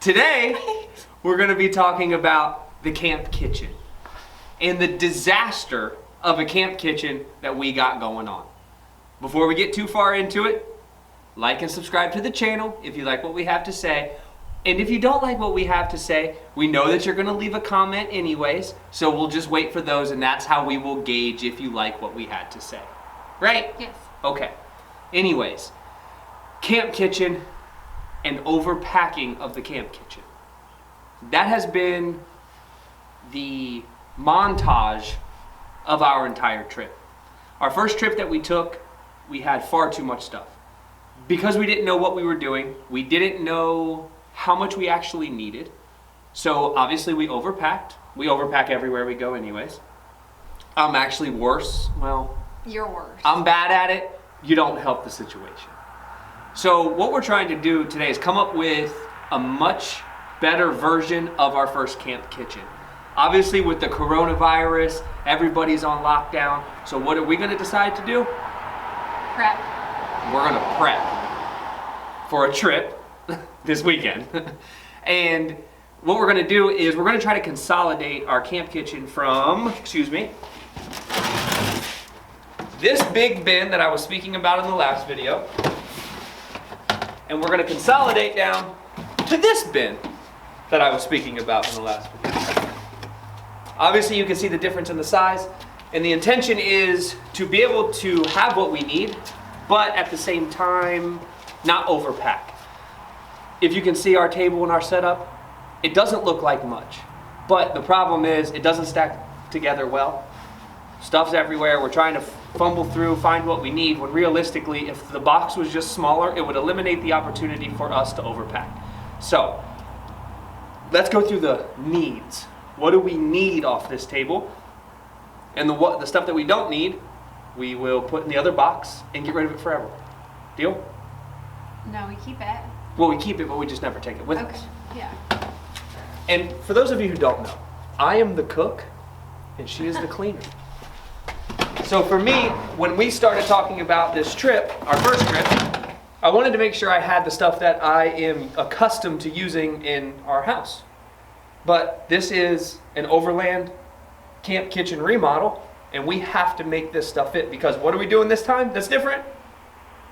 Today, we're going to be talking about the camp kitchen and the disaster of a camp kitchen that we got going on. Before we get too far into it, like and subscribe to the channel if you like what we have to say. And if you don't like what we have to say, we know that you're going to leave a comment anyways, so we'll just wait for those, and that's how we will gauge if you like what we had to say. Right? Yes. Okay. Anyways, camp kitchen and overpacking of the camp kitchen. That has been the montage of our entire trip. Our first trip that we took, we had far too much stuff. Because we didn't know what we were doing, we didn't know how much we actually needed. So obviously we overpacked. We overpack everywhere we go anyways. I'm actually worse. Well, you're worse. I'm bad at it. You don't help the situation. So what we're trying to do today is come up with a much better version of our first camp kitchen. Obviously with the coronavirus, everybody's on lockdown. So what are we going to decide to do? Prep. We're going to prep for a trip this weekend. And what we're going to do is we're going to try to consolidate our camp kitchen from, this big bin that I was speaking about in the last video. And we're going to consolidate down to this bin that I was speaking about in the last video. Obviously you can see the difference in the size, and the intention is to be able to have what we need, but at the same time not overpack. If you can see our table and our setup, it doesn't look like much, but the problem is it doesn't stack together well. Stuff's everywhere. We're trying to fumble through, find what we need, when realistically, if the box was just smaller, it would eliminate the opportunity for us to overpack. So, let's go through the needs. What do we need off this table? And the stuff that we don't need, we will put in the other box and get rid of it forever. Deal? No, we keep it. Well, we keep it, but we just never take it with us. Okay, yeah. And for those of you who don't know, I am the cook and she is the cleaner. So for me, when we started talking about this trip, our first trip, I wanted to make sure I had the stuff that I am accustomed to using in our house. But this is an Overland camp kitchen remodel, and we have to make this stuff fit, because what are we doing this time that's different?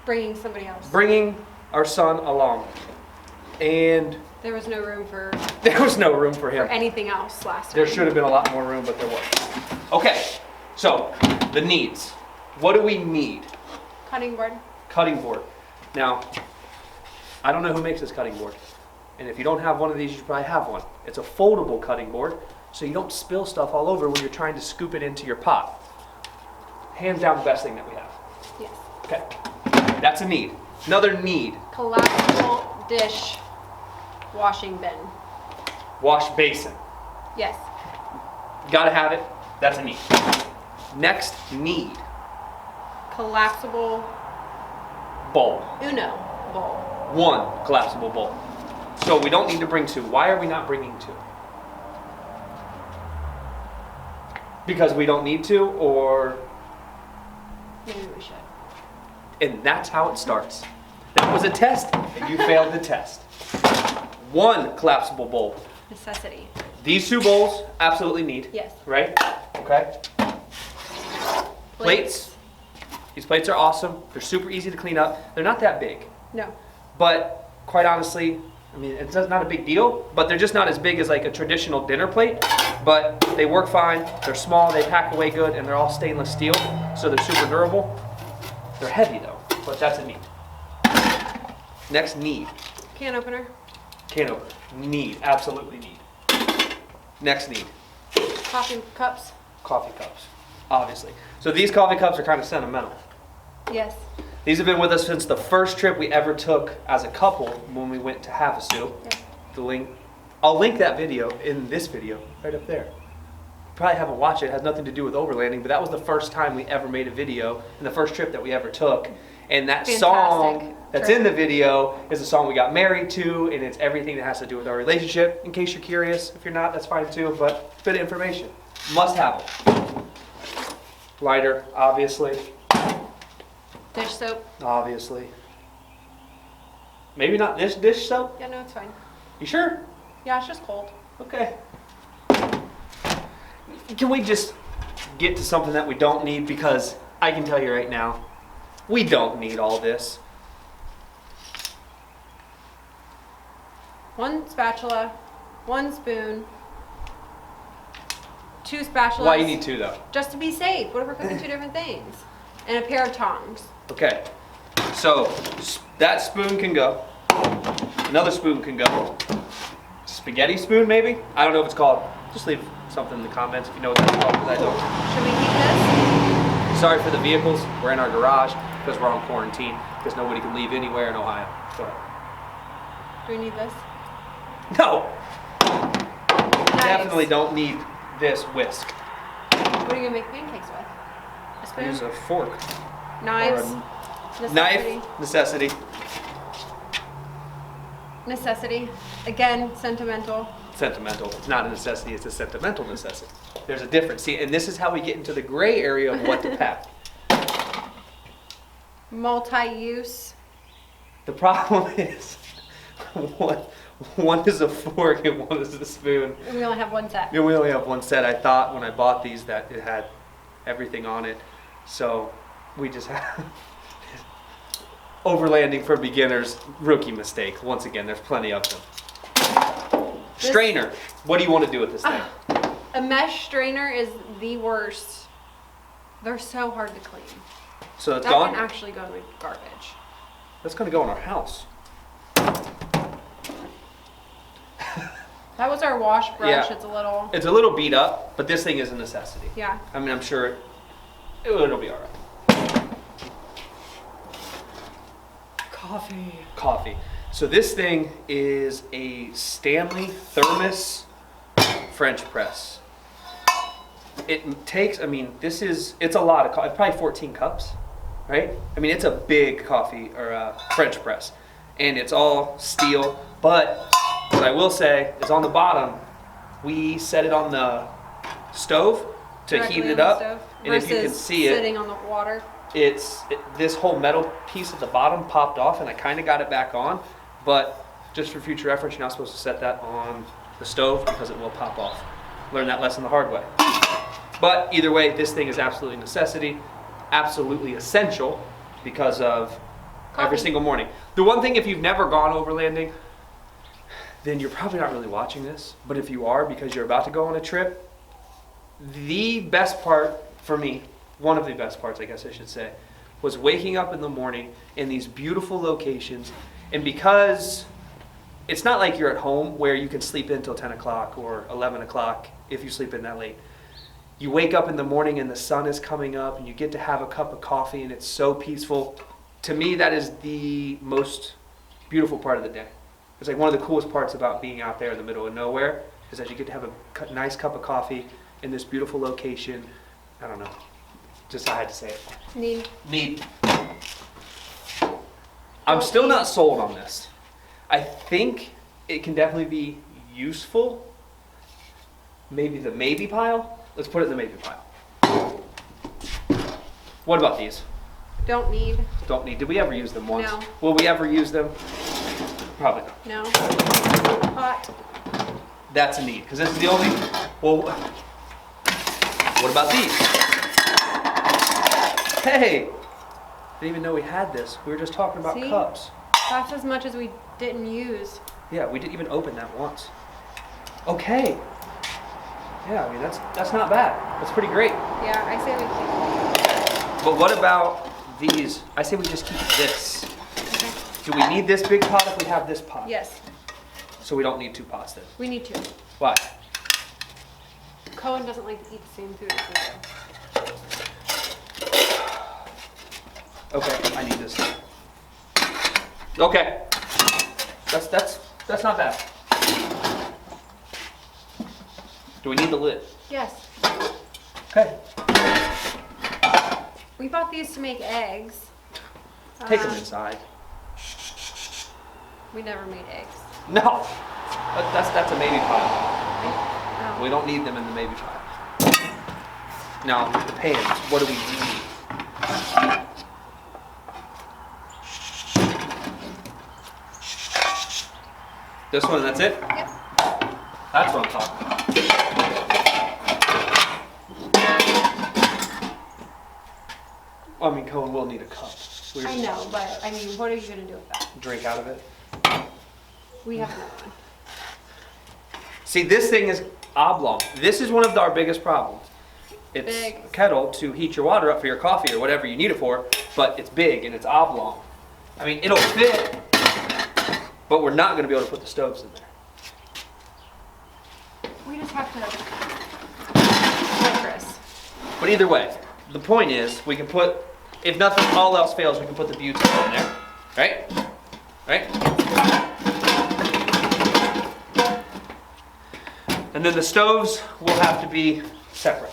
Bringing somebody else. Bringing our son along. And there was no room for him. anything else last time. There should have been a lot more room, but there wasn't. Okay, so the needs. What do we need? Cutting board. Cutting board. Now, I don't know who makes this cutting board. And if you don't have one of these, you should probably have one. It's a foldable cutting board, so you don't spill stuff all over when you're trying to scoop it into your pot. Hands down the best thing that we have. Yes. Okay, that's a need. Another need. Collapsible dish washing bin. Wash basin. Yes. Gotta have it. That's a need. Next need. Collapsible Bowl. Uno bowl. One collapsible bowl. So we don't need to bring two. Why are we not bringing two? Because we don't need to, or? Maybe we should. And that's how it starts. That was a test, and you failed the test. One collapsible bowl. Necessity. These two bowls, absolutely need. Yes. Right? Okay. Plates. These plates are awesome. They're super easy to clean up. They're not that big. No. But quite honestly, I mean, it's not a big deal, but they're just not as big as like a traditional dinner plate. But they work fine. They're small, they pack away good, and they're all stainless steel, so they're super durable. They're heavy though, but that's a need. Next need. Can opener. Can opener. Need. Absolutely need. Next need. Coffee cups. Coffee cups. Obviously. So these coffee cups are kind of sentimental. Yes. These have been with us since the first trip we ever took as a couple when we went to Havasu. Yes. The link. I'll link that video in this video right up there. Probably haven't watched it. It has nothing to do with overlanding, but that was the first time we ever made a video and the first trip that we ever took. And that Fantastic song that's trip. in the video is a song we got married to, and it's everything that has to do with our relationship. In case you're curious, if you're not, that's fine too, but it's a bit of information. Must have it. Lighter, obviously. Dish soap. Obviously. Maybe not this dish soap. Yeah, no, it's fine. You sure? Yeah, it's just cold. Okay. Can we just get to something that we don't need? Because I can tell you right now, we don't need all this. One spatula, one spoon, 2 spatulas. Why you need 2 though? Just to be safe. What if we're cooking 2 different things? And a pair of tongs. Okay. So that spoon can go. Another spoon can go. Spaghetti spoon maybe? I don't know if it's called. Just leave something in the comments if you know what that's called, because I don't. Should we keep this? Sorry for the vehicles. We're in our garage because we're on quarantine because nobody can leave anywhere in Ohio. Go ahead. Do we need this? No. Knives. Definitely don't need this whisk. What are you gonna make pancakes with? A spoon? Use a fork. Knives. Or Necessity. Knife. Necessity. Necessity. Again, sentimental. Sentimental. It's not a necessity, it's a sentimental necessity. There's a difference. See, and this is how we get into the gray area of what to pack. Multi-use. The problem is, one is a fork and one is a spoon. And we only have one set. Yeah, we only have one set. I thought when I bought these that it had everything on it. So we just have overlanding for beginners, rookie mistake. Once again, there's plenty of them. Strainer. What do you want to do with this thing? A mesh strainer is the worst. They're so hard to clean. So it's That gone? can actually go in the garbage. That's going to go in our house. That was our wash brush. Yeah. It's a little, beat up, but this thing is a necessity. yeah. I mean, I'm sure it'll be all right. Coffee. So this thing is a Stanley thermos French press. It takes, I mean, it's a lot of coffee, probably 14 cups, right? I mean, it's a big coffee or a French press, and it's all steel. But what I will say is on the bottom, we set it on the stove to Directly heat on it the up, stove and if you can versus see it, sitting on the water. this whole metal piece at the bottom popped off, and I kind of got it back on. But just for future reference, you're not supposed to set that on the stove because it will pop off. Learn that lesson the hard way. But either way, this thing is absolutely necessity, absolutely essential because of every Coffee. single morning. The one thing, if you've never gone overlanding, then you're probably not really watching this. But if you are, because you're about to go on a trip, the best part for me, one of the best parts, I guess I should say, was waking up in the morning in these beautiful locations. And because it's not like you're at home where you can sleep in till 10 o'clock or 11 o'clock if you sleep in that late. You wake up in the morning and the sun is coming up and you get to have a cup of coffee and it's so peaceful. To me, that is the most beautiful part of the day. It's like one of the coolest parts about being out there in the middle of nowhere is that you get to have a nice cup of coffee in this beautiful location. I don't know. Just I had to say it. Need. I'm still not sold on this. I think it can definitely be useful. Maybe the maybe pile? Let's put it in the maybe pile. What about these? Don't need. Don't need. Did we ever use them once? No. Will we ever use them? Probably not. No. Hot. That's a need, because this is the only, well, what about these? Hey, didn't even know we had this. We were just talking about See? cups. That's as much as we didn't use. Yeah, we didn't even open that once. Okay. Yeah, I mean, that's not bad. That's pretty great. Yeah, I say we keep. But what about these? I say we just keep this. Okay. Do we need this big pot if we have this pot? Yes, So we don't need 2 pots then? we need to. Why? Cohen doesn't like to eat the same food as we do. Okay, I need this. Okay. That's not bad. Do we need the lid? Yes. Okay. We bought these to make eggs. Take them inside. We never made eggs. No. That's a maybe pile. Oh. We don't need them in the maybe pile. Now, the pans, what do we need? This one, that's it? Yep. That's what I'm talking about. I mean, Cohen will need a cup. I know, but I mean, what are you gonna do with that? Drink out of it. We have another one. See, this thing is oblong. This is one of our biggest problems. It's Big. a kettle to heat your water up for your coffee or whatever you need it for, but it's big and it's oblong. I mean, it'll fit, but we're not gonna be able to put the stoves in there. We just have to. Chris. But either way, the point is, we can put, if nothing, all else fails, we can put the butane in there, right? Right? And then the stoves will have to be separate.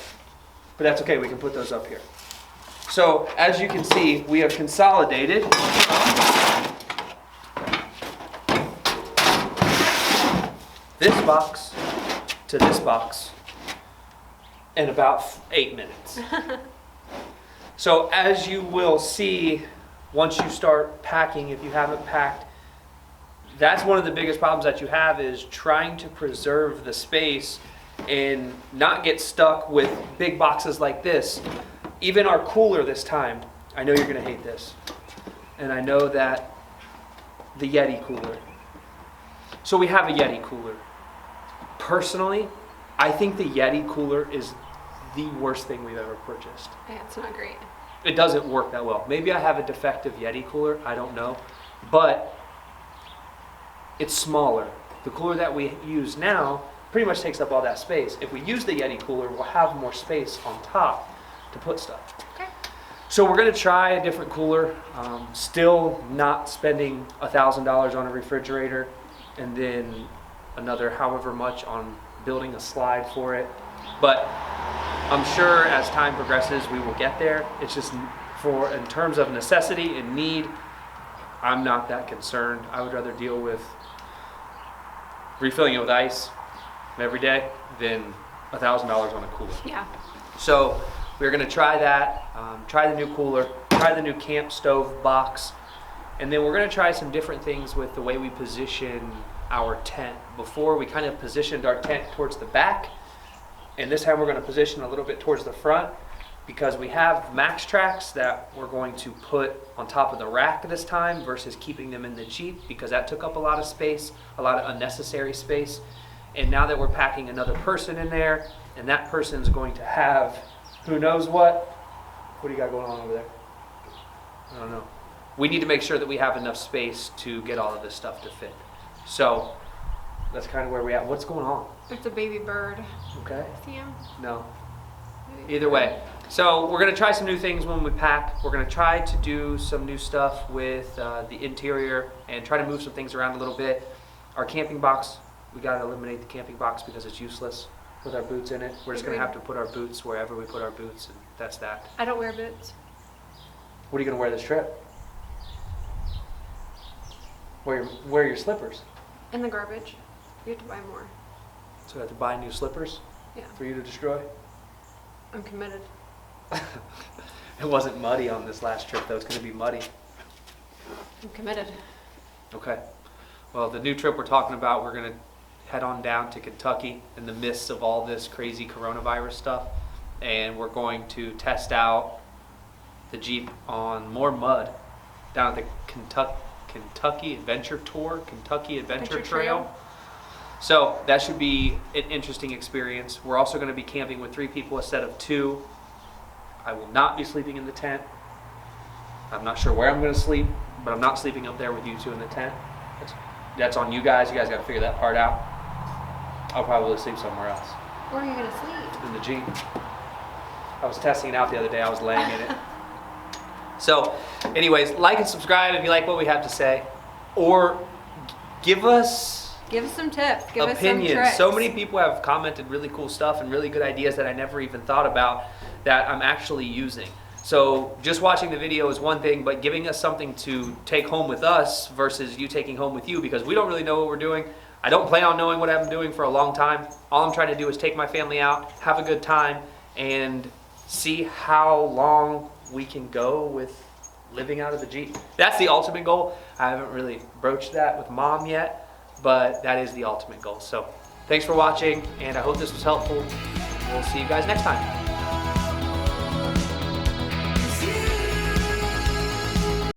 But that's okay, we can put those up here. So, as you can see, we have consolidated this box to this box in about 8 minutes. So as you will see, once you start packing, if you haven't packed, that's one of the biggest problems that you have is trying to preserve the space and not get stuck with big boxes like this. Even our cooler this time, I know you're gonna hate this. And I know that the Yeti cooler. So we have a Yeti cooler. Personally, I think the Yeti cooler is the worst thing we've ever purchased. Yeah, it's not great. It doesn't work that well. Maybe I have a defective Yeti cooler, I don't know. But it's smaller. The cooler that we use now pretty much takes up all that space. If we use the Yeti cooler, we'll have more space on top to put stuff. Okay. So we're gonna try a different cooler. Still not spending $1,000 on a refrigerator and then another however much on building a slide for it. But I'm sure as time progresses, we will get there. It's just in terms of necessity and need, I'm not that concerned. I would rather deal with refilling it with ice every day than $1,000 on a cooler. Yeah. So we're gonna try that, try the new cooler, try the new camp stove box, and then we're gonna try some different things with the way we position our tent. Before we kind of positioned our tent towards the back, and this time we're gonna position a little bit towards the front because we have max tracks that we're going to put on top of the rack this time versus keeping them in the Jeep because that took up a lot of space, a lot of unnecessary space. And now that we're packing another person in there, and that person's going to have who knows what. What do you got going on over there? I don't know. We need to make sure that we have enough space to get all of this stuff to fit. So that's kind of where we're at. What's going on? It's a baby bird. Okay. See him? No. Either way. So we're gonna try some new things when we pack. We're gonna try to do some new stuff with the interior and try to move some things around a little bit. Our camping box, we gotta eliminate the camping box because it's useless with our boots in it. We're just gonna have to put our boots wherever we put our boots, and that's that. I don't wear boots. What are you gonna wear this trip? Wear your slippers. In the garbage. You have to buy more. So we have to buy new slippers Yeah. for you to destroy? I'm committed. It wasn't muddy on this last trip though, it's gonna be muddy. I'm committed. Okay. Well, the new trip we're talking about, we're gonna head on down to Kentucky in the midst of all this crazy coronavirus stuff. And we're going to test out the Jeep on more mud down at the Kentucky Adventure Tour, Kentucky Adventure Trail. So that should be an interesting experience. We're also going to be camping with 3 people instead of 2. I will not be sleeping in the tent. I'm not sure where I'm going to sleep, but I'm not sleeping up there with you 2 in the tent. That's on you guys. You guys got to figure that part out. I'll probably sleep somewhere else. Where are you going to sleep? In the Jeep. I was testing it out the other day. I was laying in it. So, anyways, like and subscribe if you like what we have to say, or give us some tips. Give us some opinions. tricks. So many people have commented really cool stuff and really good ideas that I never even thought about that I'm actually using. So just watching the video is one thing, but giving us something to take home with us versus you taking home with you, because we don't really know what we're doing. I don't plan on knowing what I'm doing for a long time. All I'm trying to do is take my family out, have a good time, and see how long we can go with living out of the Jeep. That's the ultimate goal. I haven't really broached that with Mom yet, but that is the ultimate goal. So thanks for watching, and I hope this was helpful. We'll see you guys next time.